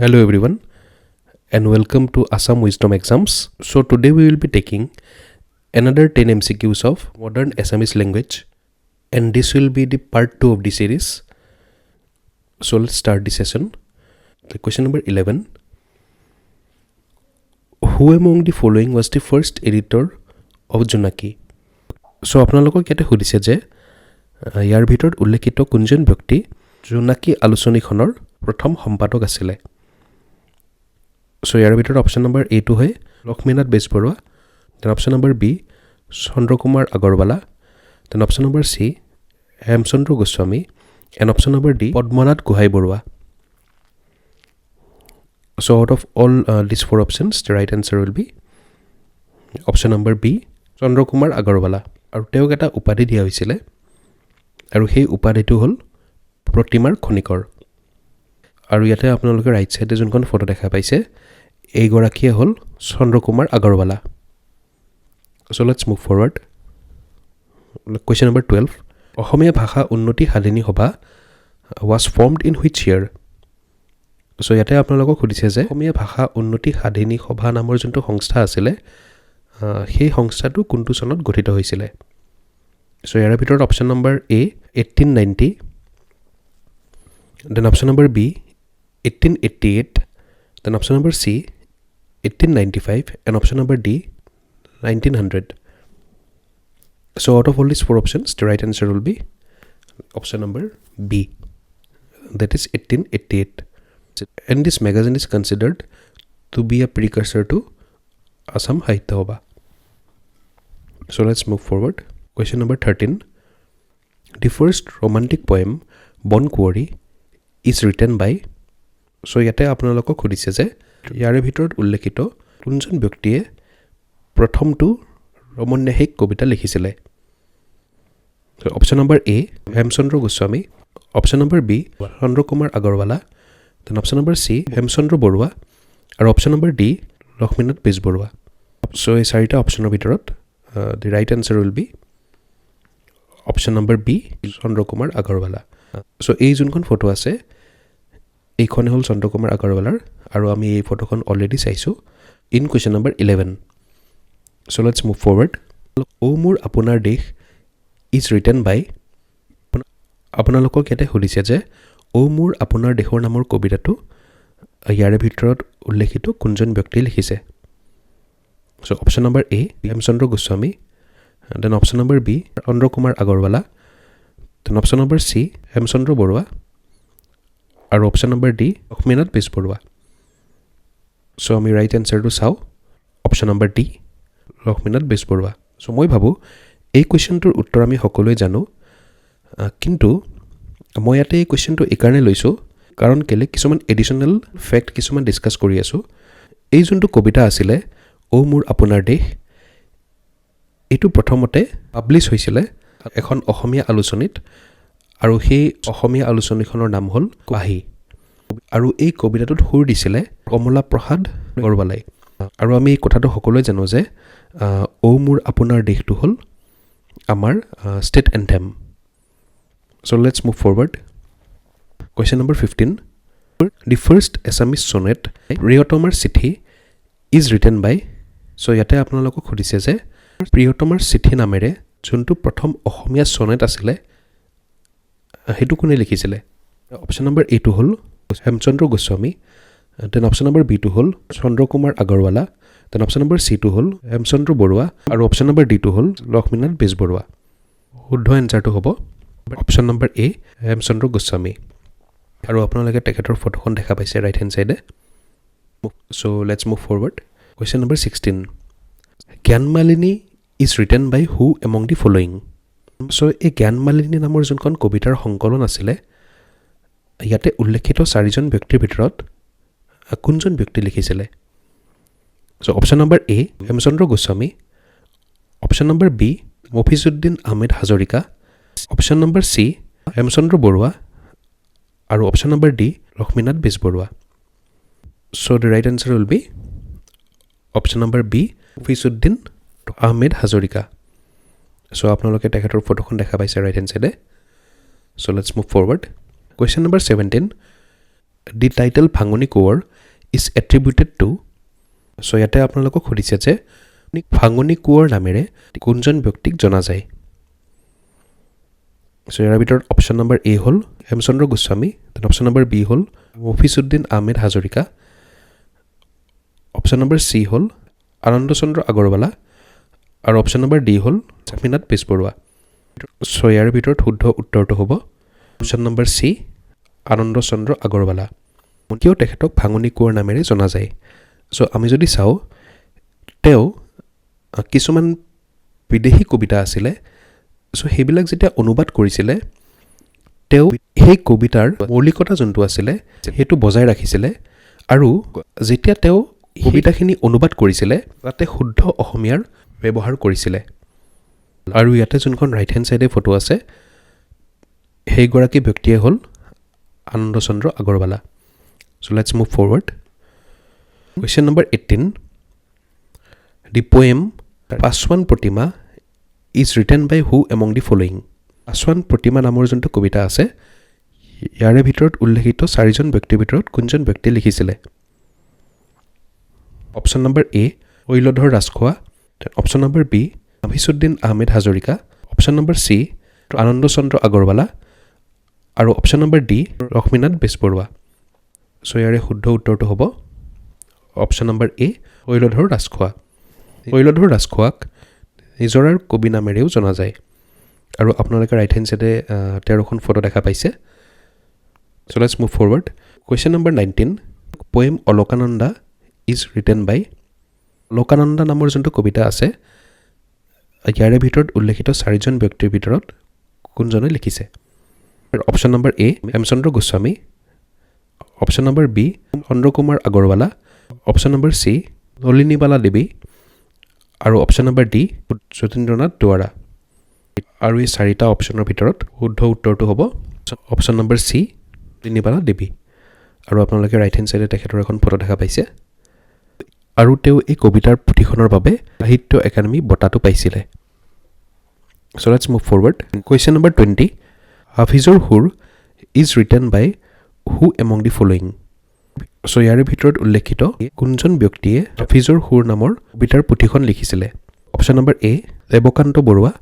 Hello everyone and welcome to Assam Wisdom Exams. So today we will be taking another 10 MCQs of modern Assamese language and this will be the part 2 of the series. So let's start the session. The question number 11. Who among the following was the first editor of Jonaki? So আপোনালোকক ইয়াতে সুধিছে যে ইয়াৰ ভিতৰত উল্লেখিত কোনজন ব্যক্তি জোনাকী আলোচনীখনৰ প্ৰথম সম্পাদক আছিল? So ইয়াৰ ভিতৰত অপচন নম্বৰ A টো হয় Lakshminath Bezbaroa, then option number B Chandrakumar Agarwala, then option number C Hemchandra Goswami, and option number D Padmanath Gohain Baruah. So out of all these four options, the right answer will be option number B Chandrakumar Agarwala. আৰু তেওঁক এটা উপাধি দিয়া হৈছিলে আৰু সেই উপাধিটো হ'ল প্ৰতিমাৰ খনিকৰ. আৰু ইয়াতে আপোনালোকে ৰাইট সাইডে যোনখন ফটো দেখা পাইছে এইগৰাকীয়ে হ'ল Chandrakumar Agarwala. So let's move forward. Question number 12. অসমীয়া ভাষা উন্নতি সাধিনী সভা was formed in which year? So ইয়াতে আপোনালোকক সুধিছে যে অসমীয়া ভাষা উন্নতি সাধিনী সভা নামৰ যোনটো সংস্থা আছিলে সেই সংস্থাটো কোনটো চনত গঠিত হৈছিলে? So ইয়াৰ ভিতৰত option number A 1890, then option number B 1888, then option number C 1895, and option number D 1900. So out of all these four options, the right answer will be option number B, that is 1888. And this magazine is considered to be a precursor to Assam Sahitya Sabha. So let's move forward. Question number 13. The first romantic poem, Bon Quarry, is written by. So ইয়াতে আপোনালোকক সুধিছে যে ইয়াৰে ভিতৰত উল্লেখিত কোনজন ব্যক্তিয়ে প্ৰথমটো ৰমন্যাসিক কবিতা লিখিছিলে? So option number A Hemchandra Goswami, option number B Chandrakumar Agarwala, then option number C Hemchandra Barua, আৰু option number D Lakshminath Bezbaroa. So এই চাৰিটা অপচনৰ ভিতৰত the right answer will be option number B Chandrakumar Agarwala. So এই যোনখন ফটো আছে এইখনে হ'ল চন্দ্ৰকুমাৰ আগৰৱালাৰ আৰু আমি এই ফটোখন অলৰেডি চাইছোঁ in question number 11. So let's move forward. O মোৰ আপোনাৰ দেশ is written by. আপোনালোকক ইয়াতে সুধিছে যে O মোৰ আপোনাৰ দেশৰ নামৰ কবিতাটো ইয়াৰে ভিতৰত উল্লেখিত কোনজন ব্যক্তিয়ে লিখিছে? So option number A Hemchandra Goswami, then option number B Chandrakumar Agarwala, then option number C Hemchandra Barua, আৰু option number D Lakshminath Bezbaroa. So আমি right answer টো চাওঁ option number D Lakshminath Bezbaroa. So মই ভাবোঁ এই কুৱেশ্যনটোৰ উত্তৰ আমি সকলোৱে জানো, কিন্তু মই ইয়াতে এই কুৱেশ্যনটো এইকাৰণে লৈছোঁ কাৰণ কেলে কিছুমান এডিশ্যনেল ফেক্ট কিছুমান ডিছকাছ কৰি আছোঁ. এই যোনটো কবিতা আছিলে অ' মোৰ আপোনাৰ দেশ, এইটো প্ৰথমতে পাব্লিছ হৈছিলে এখন অসমীয়া আলোচনীত আৰু সেই অসমীয়া আলোচনীখনৰ নাম হ'ল পাহি, আৰু এই কবিতাটোত সুৰ দিছিলে কমলা প্ৰসাদ বৰৱালাই. আৰু আমি এই কথাটো সকলোৱে জানো যে অ' মোৰ আপোনাৰ দেশটো হ'ল আমাৰ state anthem. So let's move forward. Question number 15. The first Assamese sonnet, প্ৰিয়তমাৰ চিঠি, is written by. So ইয়াতে আপোনালোকক সুধিছে যে প্ৰিয়তমাৰ চিঠি নামেৰে যোনটো প্ৰথম অসমীয়া চনেট আছিলে সেইটো কোনে লিখিছিলে? অপশ্যন নম্বৰ A টো হ'ল Hemchandra Goswami, then option number B টো হ'ল Chandrakumar Agarwala, then option number C টো হ'ল হেমচন্দ্ৰ বৰুৱা, আৰু অপশ্যন নম্বৰ D টো হ'ল লক্ষ্মীনাথ বেজবৰুৱা. শুদ্ধ এনচাৰটো হ'ব option number A Hemchandra Goswami. আৰু আপোনালোকে তেখেতৰ ফটোখন দেখা পাইছে ৰাইট হেণ্ড চাইডে. So let's move forward. Question number 16. Gyanmalini is written by who among the following? So এই জ্ঞানমালিনী নামৰ যোনখন কবিতাৰ সংকলন আছিলে ইয়াতে উল্লেখিত চাৰিজন ব্যক্তিৰ ভিতৰত কোনজন ব্যক্তি লিখিছিলে? So option number A Hemchandra Goswami, option number B Mofizuddin Ahmed Hazarika, option number C Hemchandra Barua, আৰু option number D Lakshminath Bezbaroa. So the right answer will be option number B Mofizuddin Ahmed Hazarika. So আপোনালোকে তেখেতৰ ফটোখন দেখা পাইছে ৰাইট হেণ্ড চাইডে. So let's move forward. Question number 17. The title ভাঙনি Konwar is এট্ৰিবিউটেড two চ' ইয়াতে আপোনালোকক সুধিছে যে ভাঙনি কোঁৱৰ নামেৰে কোনজন ব্যক্তিক জনা যায় চ' ইয়াৰ ভিতৰত অপশ্যন নম্বৰ এ হ'ল Hemchandra Goswami then option number B হ'ল Mafizuddin Ahmed Hazarika option number C হ'ল আনন্দ চন্দ্ৰ আগৰৱালা আৰু অপশ্যন নম্বৰ ডি হ'ল লক্ষ্মীনাথ বেজবৰুৱা চ' ইয়াৰ ভিতৰত শুদ্ধ উত্তৰটো হ'ব option number C Anand Chandra Agarwala কিয় তেখেতক ভাঙনি কোঁৱৰ নামেৰে জনা যায় চ' আমি যদি চাওঁ তেওঁ কিছুমান বিদেশী কবিতা আছিলে চ' সেইবিলাক যেতিয়া অনুবাদ কৰিছিলে তেওঁ সেই কবিতাৰ মৌলিকতা যোনটো আছিলে সেইটো বজাই ৰাখিছিলে আৰু যেতিয়া তেওঁ কবিতাখিনি অনুবাদ কৰিছিলে তাতে শুদ্ধ অসমীয়াৰ ব্যৱহাৰ কৰিছিলে আৰু ইয়াতে যোনখন ৰাইট হেণ্ড চাইডে ফটো আছে সেইগৰাকী ব্যক্তিয়ে হ'ল Anand Chandra Agarwala so' let's move forward question number 18 the poem Pachowan Pratima is written by who among the following Pachowan Pratima নামৰ যোনটো কবিতা আছে ইয়াৰে ভিতৰত উল্লেখিত 4জন ব্যক্তিৰ ভিতৰত কোনজন ব্যক্তিয়ে লিখিছিলে option number A Ailadhar Rajkhowa option number B Mafizuddin Ahmed Hazarika option number C Anand Chandra Agarwala আৰু option number D Lakshminath Bezbaroa so' ইয়াৰে শুদ্ধ উত্তৰটো হ'ব option number A Ailadhar Rajkhowa Ailadhar ৰাজখোৱাক নিজৰাৰ কবি নামেৰেও জনা যায় আৰু আপোনালোকে ৰাইট হেণ্ড চাইডে 13খন ফটো দেখা পাইছে so' let's move forward question number 19 poem Alakananda is written by Alakananda নামৰ যোনটো কবিতা আছে ইয়াৰে ভিতৰত উল্লেখিত 4জন ব্যক্তিৰ ভিতৰত কোনজনে লিখিছে option number A Hemchandra Goswami option number B Chandra Kumar Agarwala option number C Nalinibala Devi আৰু option number D Jatindranath Duwara আৰু এই 4টা অপশ্যনৰ ভিতৰত শুদ্ধ উত্তৰটো হ'ব option number C Nalinibala Devi আৰু আপোনালোকে ৰাইট হেণ্ড চাইডে তেখেতৰ এখন ফটো দেখা পাইছে আৰু তেওঁ এই কবিতাৰ পুথিখনৰ বাবে সাহিত্য একাডেমী বঁটাটো পাইছিলে so' let's move forward question number 20 হাফিজৰ সুৰ is written by who among the following so' ইয়াৰে ভিতৰত উল্লেখিত কোনজন ব্যক্তিয়ে হাফিজৰ সুৰ নামৰ কবিতাৰ পুথিখন লিখিছিলে option number A Devakanta Barua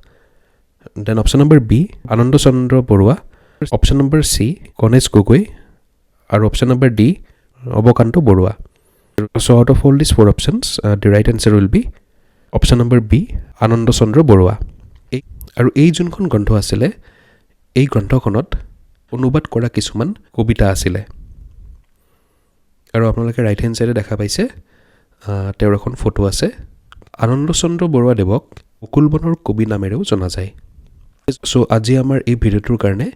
then option number B Anand Chandra Barua option number C Ganesh Gogoi আৰু option number D Abakanta Barua so' out of all this 4 options the right answer will be option number B Anand Chandra Barua আৰু এই যোনখন গ্ৰন্থ আছিলে এই গ্ৰন্থখনত অনুবাদ কৰা কিছুমান কবিতা আছিলে আৰু আপোনালোকে ৰাইট হেণ্ড চাইডে দেখা পাইছে তেওঁৰ এখন ফটো আছে আনন্দ চন্দ্ৰ বৰুৱা দেৱক অকুলবনৰ কবি নামেৰেও জনা যায় চ' আজি আমাৰ এই ভিডিঅ'টোৰ কাৰণে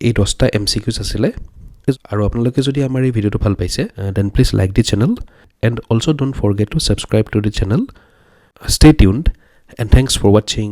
এই 10টা MCQs আছিলে আৰু আপোনালোকে যদি আমাৰ এই ভিডিঅ'টো ভাল পাইছে then please like the channel and also' don't forget to subscribe to the channel stay tuned and thanks for ৱাচিং